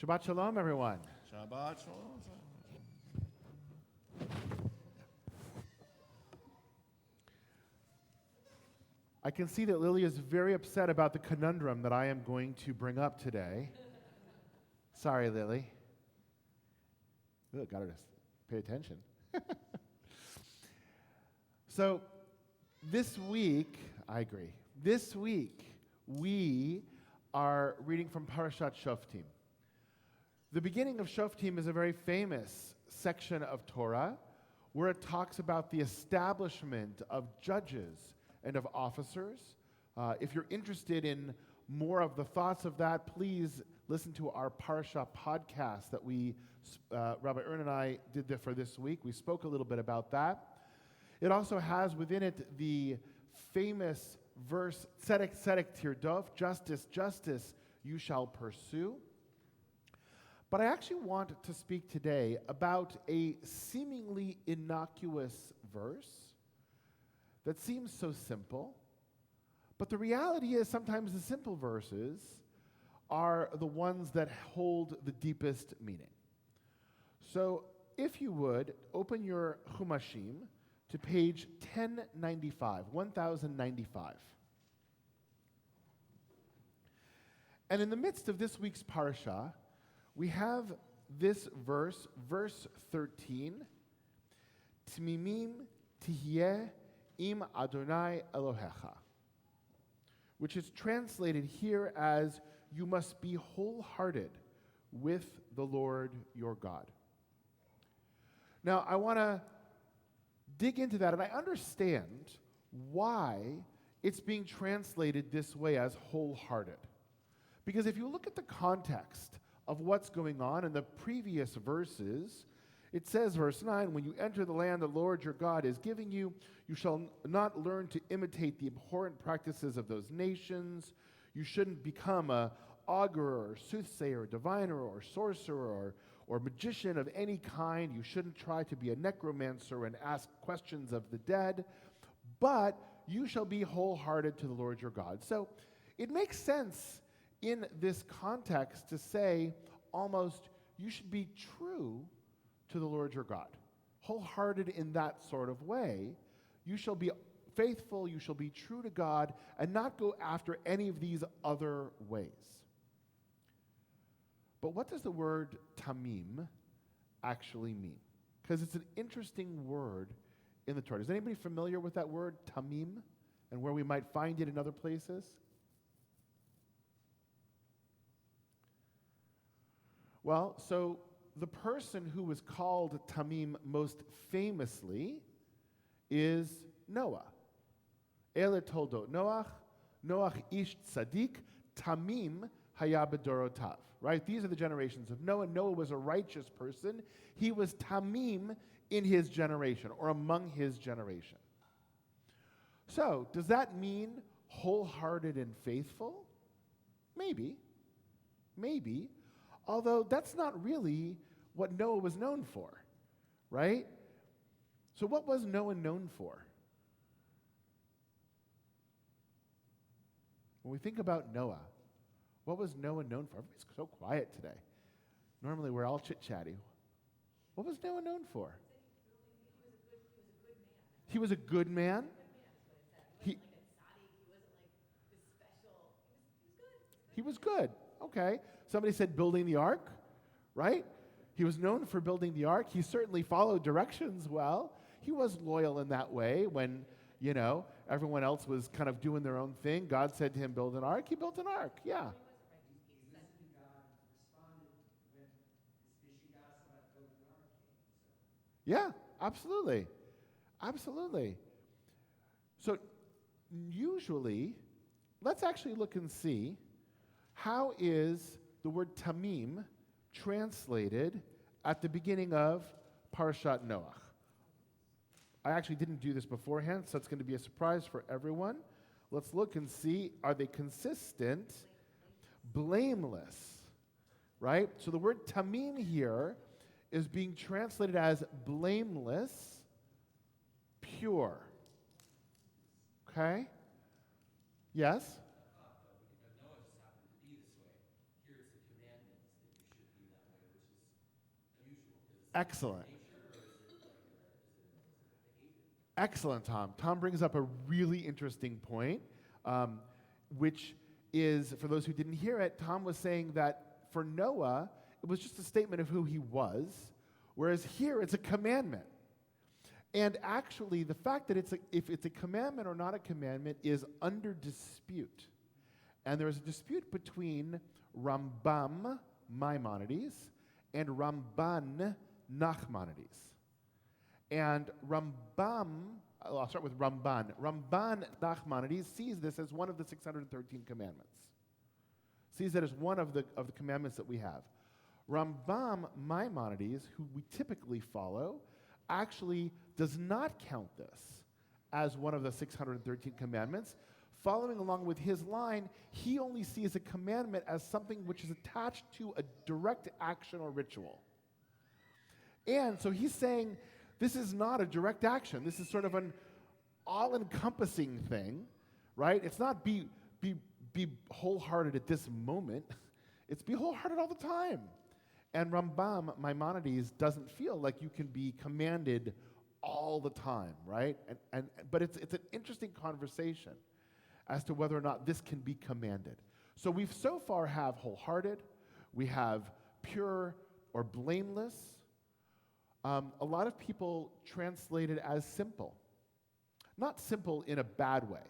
Shabbat Shalom, everyone. Shabbat Shalom. I can see that Lily is very upset about the conundrum that I am going to bring up today. Sorry, Lily. Got her to pay attention. So, this week, I agree. This week, we are reading from Parasha Shoftim. The beginning of Shoftim is a very famous section of Torah where it talks about the establishment of judges and of officers. If you're interested in more of the thoughts of that, please listen to our Parasha podcast that Rabbi Ern and I did there for this week. We spoke a little bit about that. It also has within it the famous verse, Tzedek, Tzedek, Tirdov, justice, justice, you shall pursue. But I actually want to speak today about a seemingly innocuous verse that seems so simple, but the reality is sometimes the simple verses are the ones that hold the deepest meaning. So if you would, open your Chumashim to page 1095. And in the midst of this week's Parsha, we have this verse, verse 13, Tmimim tihyeh im Adonai Elohecha, which is translated here as, you must be wholehearted with the Lord your God. Now, I want to dig into that, and I understand why it's being translated this way as wholehearted. Because if you look at the context of what's going on in the previous verses, it says, verse 9, when you enter the land the Lord your God is giving you, you shall not learn to imitate the abhorrent practices of those nations. You shouldn't become a augurer or soothsayer or diviner or sorcerer or magician of any kind. You shouldn't try to be a necromancer and ask questions of the dead, but you shall be wholehearted to the Lord your God. So it makes sense in this context to say almost you should be true to the Lord your God, wholehearted in that sort of way. You shall be faithful, you shall be true to God, and not go after any of these other ways. But what does the word tamim actually mean? Because it's an interesting word in the Torah. Is anybody familiar with that word, tamim, and where we might find it in other places? Well, so the person who was called tamim most famously is Noah. Ele toldot Noach ish tzadik, tamim haya bedorotav. Right? These are the generations of Noah. Noah was a righteous person. He was tamim in his generation, or among his generation. So, does that mean wholehearted and faithful? Maybe. Maybe. Although that's not really what Noah was known for, right? So what was Noah known for? When we think about Noah, what was Noah known for? Everybody's so quiet today. Normally we're all chit-chatty. What was Noah known for? He was a good man. He was good. Okay. Somebody said building the ark, right? He was known for building the ark. He certainly followed directions well. He was loyal in that way when, everyone else was kind of doing their own thing. God said to him, build an ark. He built an ark, yeah. Yeah, absolutely. Absolutely. So usually, let's actually look and see, how is the word tamim translated at the beginning of Parashat Noach? I actually didn't do this beforehand, so it's going to be a surprise for everyone. Let's look and see, are they consistent? Blameless, right? So the word tamim here is being translated as blameless, pure. Okay? Yes? Excellent. Excellent, Tom. Tom brings up a really interesting point, which is, for those who didn't hear it, Tom was saying that for Noah, it was just a statement of who he was, whereas here it's a commandment. And actually, the fact that if it's a commandment or not a commandment is under dispute. And there is a dispute between Rambam, Maimonides, and Ramban, Nachmanides. And I'll start with Ramban. Ramban Nachmanides sees this as one of the 613 commandments. Sees that as one of the commandments that we have. Rambam Maimonides, who we typically follow, actually does not count this as one of the 613 commandments. Following along with his line, he only sees a commandment as something which is attached to a direct action or ritual. And so he's saying, this is not a direct action. This is sort of an all-encompassing thing, right? It's not be wholehearted at this moment. It's be wholehearted all the time. And Rambam, Maimonides, doesn't feel like you can be commanded all the time, right? But it's an interesting conversation as to whether or not this can be commanded. So we've so far have wholehearted, we have pure or blameless. A lot of people translate it as simple. Not simple in a bad way,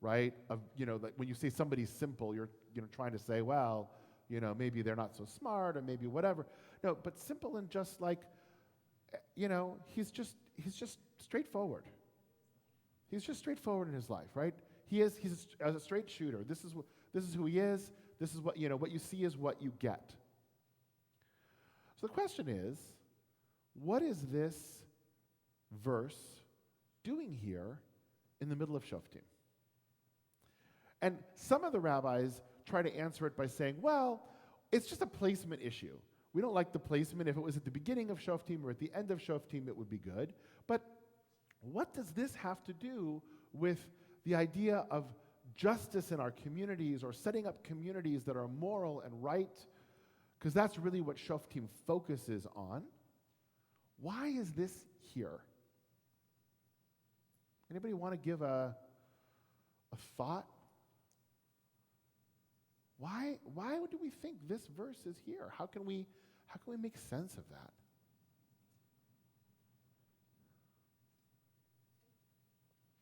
right? Like when you say somebody's simple, you're trying to say, well, maybe they're not so smart or maybe whatever. No, but simple and just like, he's just straightforward. He's just straightforward in his life, right? He's a straight shooter. This is who he is. This is what you see is what you get. So the question is, what is this verse doing here in the middle of Shoftim? And some of the rabbis try to answer it by saying, well, it's just a placement issue. We don't like the placement. If it was at the beginning of Shoftim or at the end of Shoftim, it would be good. But what does this have to do with the idea of justice in our communities or setting up communities that are moral and right? Because that's really what Shoftim focuses on. Why is this here? Anybody want to give a thought? Why do we think this verse is here? How can we make sense of that?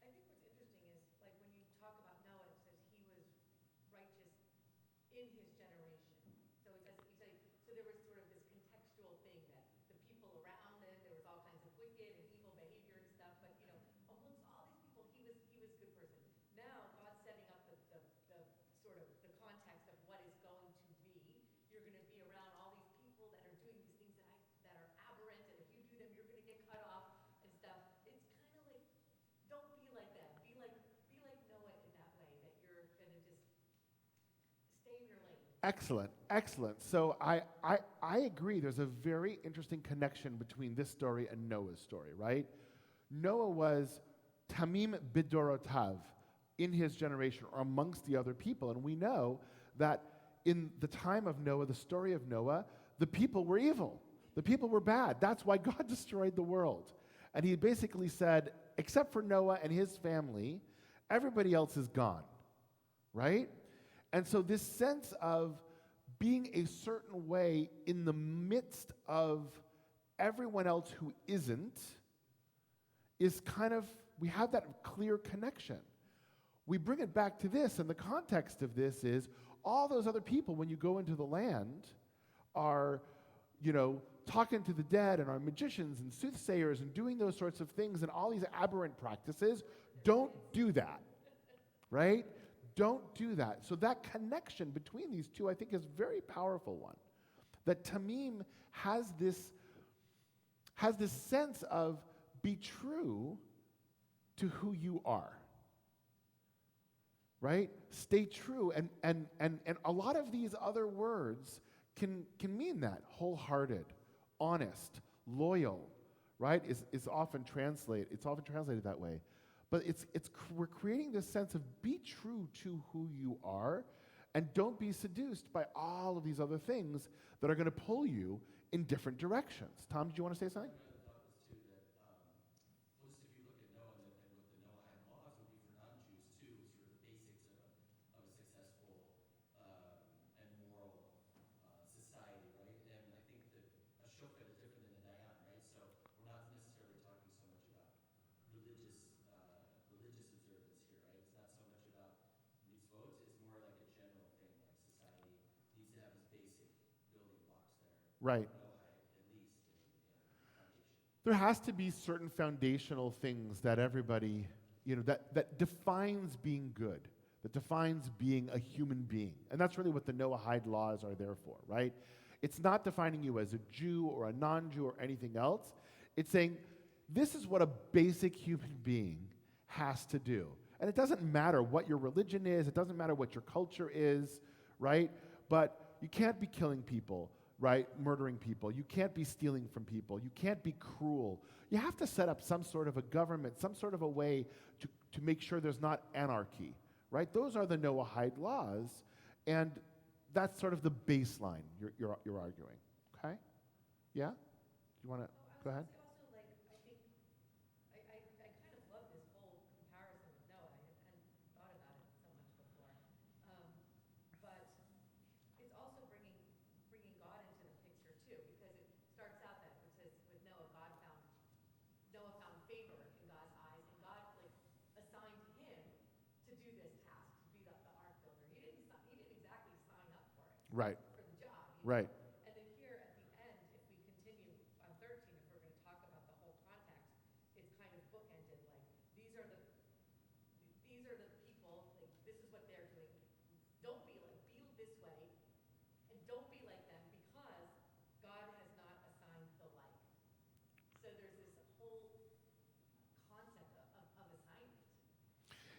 I think what's interesting is, like, when you talk about Noah, it says he was righteous in his generation. So it doesn't, you say, so there was sort of this contextual thing that the people around him, there was all kinds of wicked and evil behavior and stuff, but amongst all these people, he was a good person. Now God's setting up the sort of the context of what is going to be. You're going to be around all these people that are doing these things that are aberrant, and if you do them, you're going to get cut off and stuff. It's kind of like, don't be like them. Be like Noah in that way, that you're going to just stay in your lane. Excellent. So I agree. There's a very interesting connection between this story and Noah's story, right? Noah was Tamim Bidorotav in his generation or amongst the other people. And we know that in the time of Noah, the story of Noah, the people were evil. The people were bad. That's why God destroyed the world. And he basically said, except for Noah and his family, everybody else is gone, right? And so this sense of being a certain way in the midst of everyone else who isn't is kind of, we have that clear connection. We bring it back to this, and the context of this is all those other people, when you go into the land, are, talking to the dead and are magicians and soothsayers and doing those sorts of things and all these aberrant practices. Don't do that, right? Don't do that. So that connection between these two, I think, is a very powerful one. That Tamim has this sense of be true to who you are. Right? Stay true. And a lot of these other words can mean that. Wholehearted, honest, loyal, right? Is often translated that way. But we're creating this sense of be true to who you are And don't be seduced by all of these other things that are going to pull you in different directions. Tom, did you want to say something? My other thought was too that, well, just if you look at Noah and what the Noahide laws would be for non-Jews too, sort of the basics of a successful and moral society, right? And I think that a shofet is different than a dayan, right? So we're not necessarily talking so much about religious observance here, right? It's not so much about mitzvot. It's more like a general thing, like society needs to have these basic building blocks that are Right. at least in foundation. There has to be certain foundational things that everybody, that defines being good, that defines being a human being. And that's really what the Noahide laws are there for, right? It's not defining you as a Jew or a non-Jew or anything else. It's saying, this is what a basic human being has to do. And it doesn't matter what your religion is, it doesn't matter what your culture is, right? But you can't be killing people, right? Murdering people. You can't be stealing from people. You can't be cruel. You have to set up some sort of a government, some sort of a way to make sure there's not anarchy, right? Those are the Noahide laws, and that's sort of the baseline you're arguing, okay? Yeah? Do you want to go ahead? Also, like, I think, I kind of love this whole comparison with Noah. I hadn't thought about it so much before. But it's also bringing God into the picture too, because it starts out that it says with Noah, Noah found favor in God's eyes, and God like assigned him to do this task, to be the ark builder. He didn't exactly sign up for it. Right. For the job. Right. And then here at the end, if we continue on 13, if we're going to talk about the whole context, it's kind of bookended. Like these are the people. Like this is what they're doing. Don't be this way, and don't be like them because God has not assigned the like. So there's this whole concept of assignment.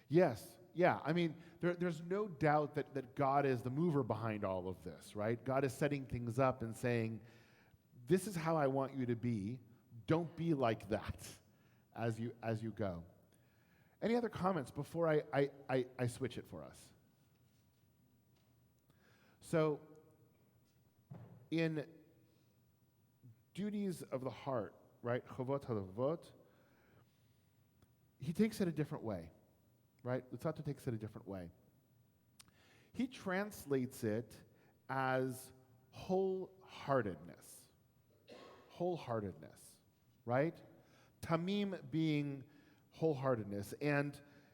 Yes. Yeah. I mean, there's no doubt that God is the mover behind all of this, right? God is setting things up and saying, this is how I want you to be. Don't be like that as you go. Any other comments before I switch it for us? So, in duties of the heart, right, chovot halavot, he takes it a different way, right? Luzzatto takes it a different way. He translates it as wholeheartedness. Wholeheartedness, right? Tamim being wholeheartedness, and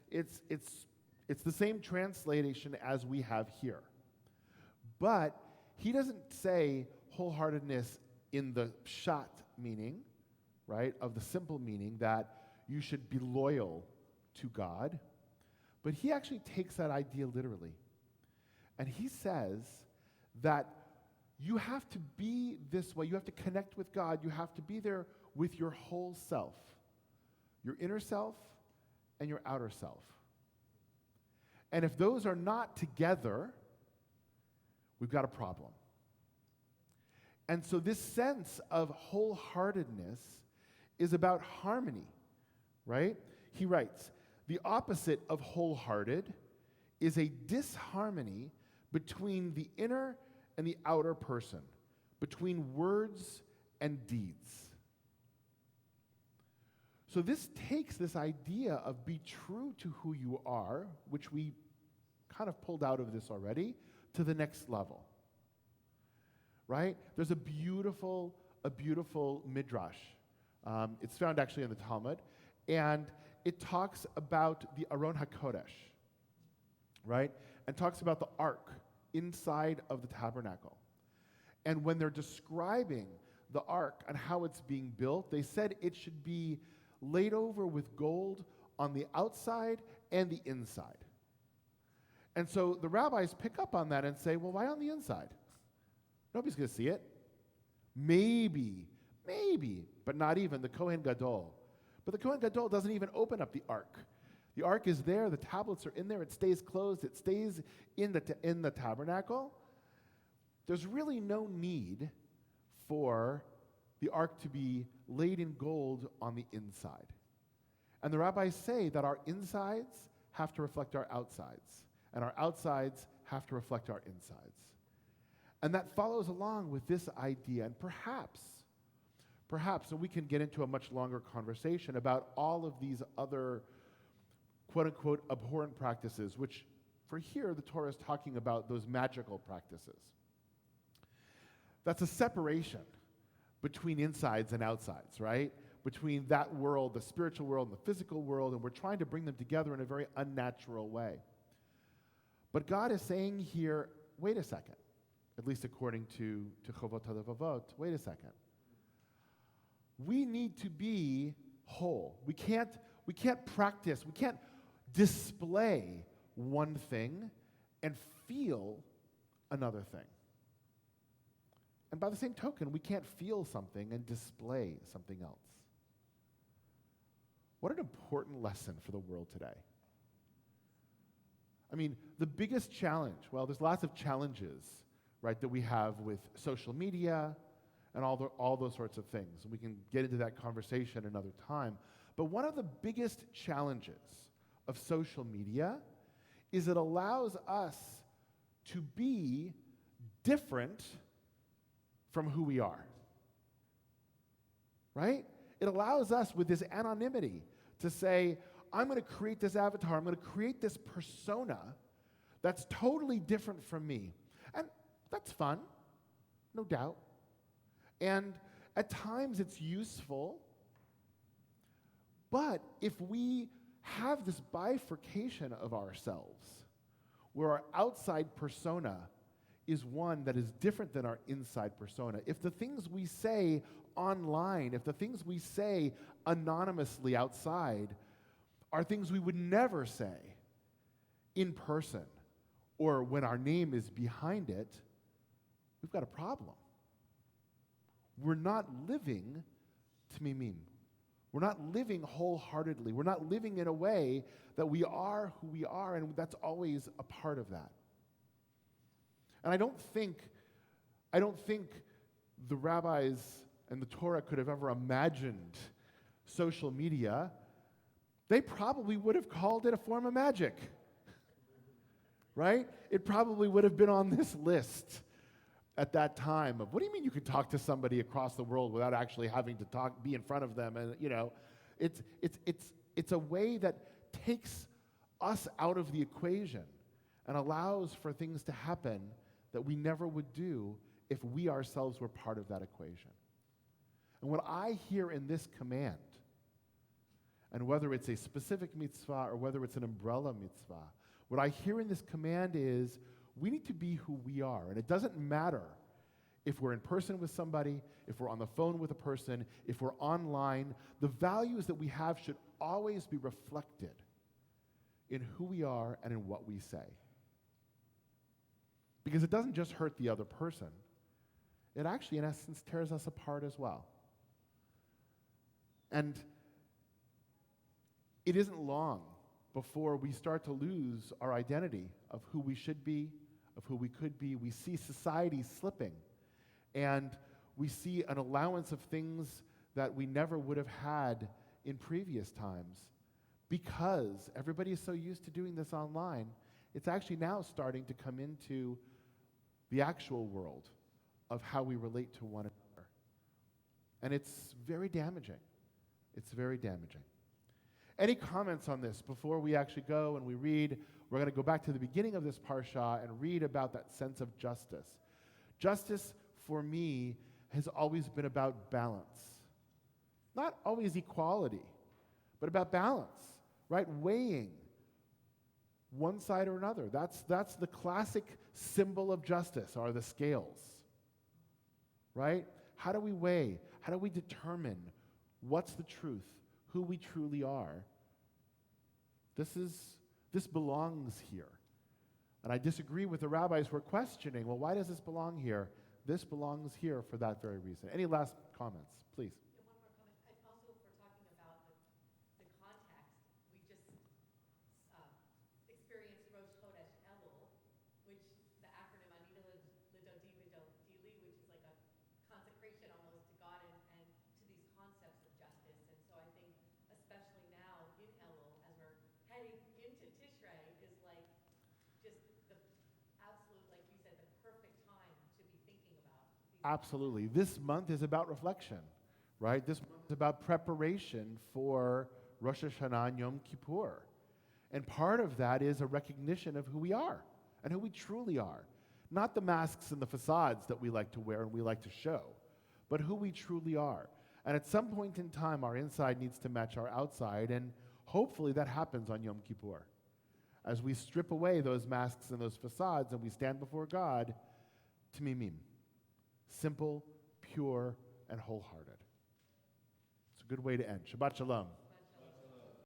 it's the same translation as we have here. But he doesn't say wholeheartedness in the pshat meaning, right, of the simple meaning that you should be loyal to God. But he actually takes that idea literally. And he says that you have to be this way. You have to connect with God. You have to be there with your whole self, your inner self and your outer self. And if those are not together, we've got a problem. And so this sense of wholeheartedness is about harmony, right? He writes, the opposite of wholehearted is a disharmony between the inner and the outer person, between words and deeds. So this takes this idea of be true to who you are, which we kind of pulled out of this already, to the next level. Right? There's a beautiful midrash. It's found actually in the Talmud, and it talks about the Aron HaKodesh, right? And talks about the ark inside of the tabernacle. And when they're describing the ark and how it's being built, they said it should be laid over with gold on the outside and the inside. And so the rabbis pick up on that and say, well, why on the inside? Nobody's going to see it. Maybe, but not even the Kohen Gadol. But the Kohen Gadol doesn't even open up the ark. The ark is there, the tablets are in there, it stays closed, it stays in the tabernacle. There's really no need for the ark to be laid in gold on the inside. And the rabbis say that our insides have to reflect our outsides, and our outsides have to reflect our insides. And that follows along with this idea, and perhaps, and we can get into a much longer conversation about all of these other quote-unquote abhorrent practices, which for here the Torah is talking about those magical practices. That's a separation between insides and outsides, right? Between that world, the spiritual world, and the physical world, and we're trying to bring them together in a very unnatural way. But God is saying here, wait a second, at least according to Chovot HaLevavot, wait a second. We need to be whole. We can't practice, we can't display one thing and feel another thing. And by the same token, we can't feel something and display something else. What an important lesson for the world today. I mean, the biggest challenge, well, there's lots of challenges, right, that we have with social media and all those sorts of things. And we can get into that conversation another time. But one of the biggest challenges of social media is it allows us to be different from who we are, right? It allows us with this anonymity to say, I'm going to create this avatar, I'm going to create this persona that's totally different from me. And that's fun, no doubt. And at times it's useful, but if we have this bifurcation of ourselves, where our outside persona is one that is different than our inside persona. If the things we say online, if the things we say anonymously outside are things we would never say in person or when our name is behind it, we've got a problem. We're not living tmimim. We're not living wholeheartedly. We're not living in a way that we are who we are, and that's always a part of that. And I don't think the rabbis and the Torah could have ever imagined social media. They probably would have called it a form of magic, right? It probably would have been on this list at that time of, what do you mean you could talk to somebody across the world without actually having to be in front of them? And it's a way that takes us out of the equation and allows for things to happen that we never would do if we ourselves were part of that equation. And what I hear in this command, and whether it's a specific mitzvah or whether it's an umbrella mitzvah, what I hear in this command is we need to be who we are. And it doesn't matter if we're in person with somebody, if we're on the phone with a person, if we're online. The values that we have should always be reflected in who we are and in what we say. Because it doesn't just hurt the other person. It actually, in essence, tears us apart as well. And it isn't long before we start to lose our identity of who we should be, of who we could be. We see society slipping, and we see an allowance of things that we never would have had in previous times because everybody is so used to doing this online. It's actually now starting to come into the actual world of how we relate to one another. And it's very damaging. It's very damaging. Any comments on this before we actually go and we read? We're going to go back to the beginning of this parsha and read about that sense of justice. Justice, for me, has always been about balance. Not always equality, but about balance, right? Weighing one side or another. That's the classic symbol of justice, are the scales, right? How do we weigh? How do we determine what's the truth, who we truly are? This belongs here. And I disagree with the rabbis who are questioning, well, why does this belong here? This belongs here for that very reason. Any last comments, please? Yeah, one more comment. Also, if we're talking about the context, we just experienced Rosh Chodesh Elul, which the acronym Anina L'Dodi V'Dili, which is like a consecration almost to God and to these concepts of justice. And so I think, especially now in Elul, as we're heading into Tishrei, is like just the Absolutely. This month is about reflection, right? This month is about preparation for Rosh Hashanah and Yom Kippur. And part of that is a recognition of who we are and who we truly are. Not the masks and the facades that we like to wear and we like to show, but who we truly are. And at some point in time, our inside needs to match our outside, and hopefully that happens on Yom Kippur. As we strip away those masks and those facades and we stand before God, Tmimim. Simple, pure, and wholehearted. It's a good way to end. Shabbat Shalom.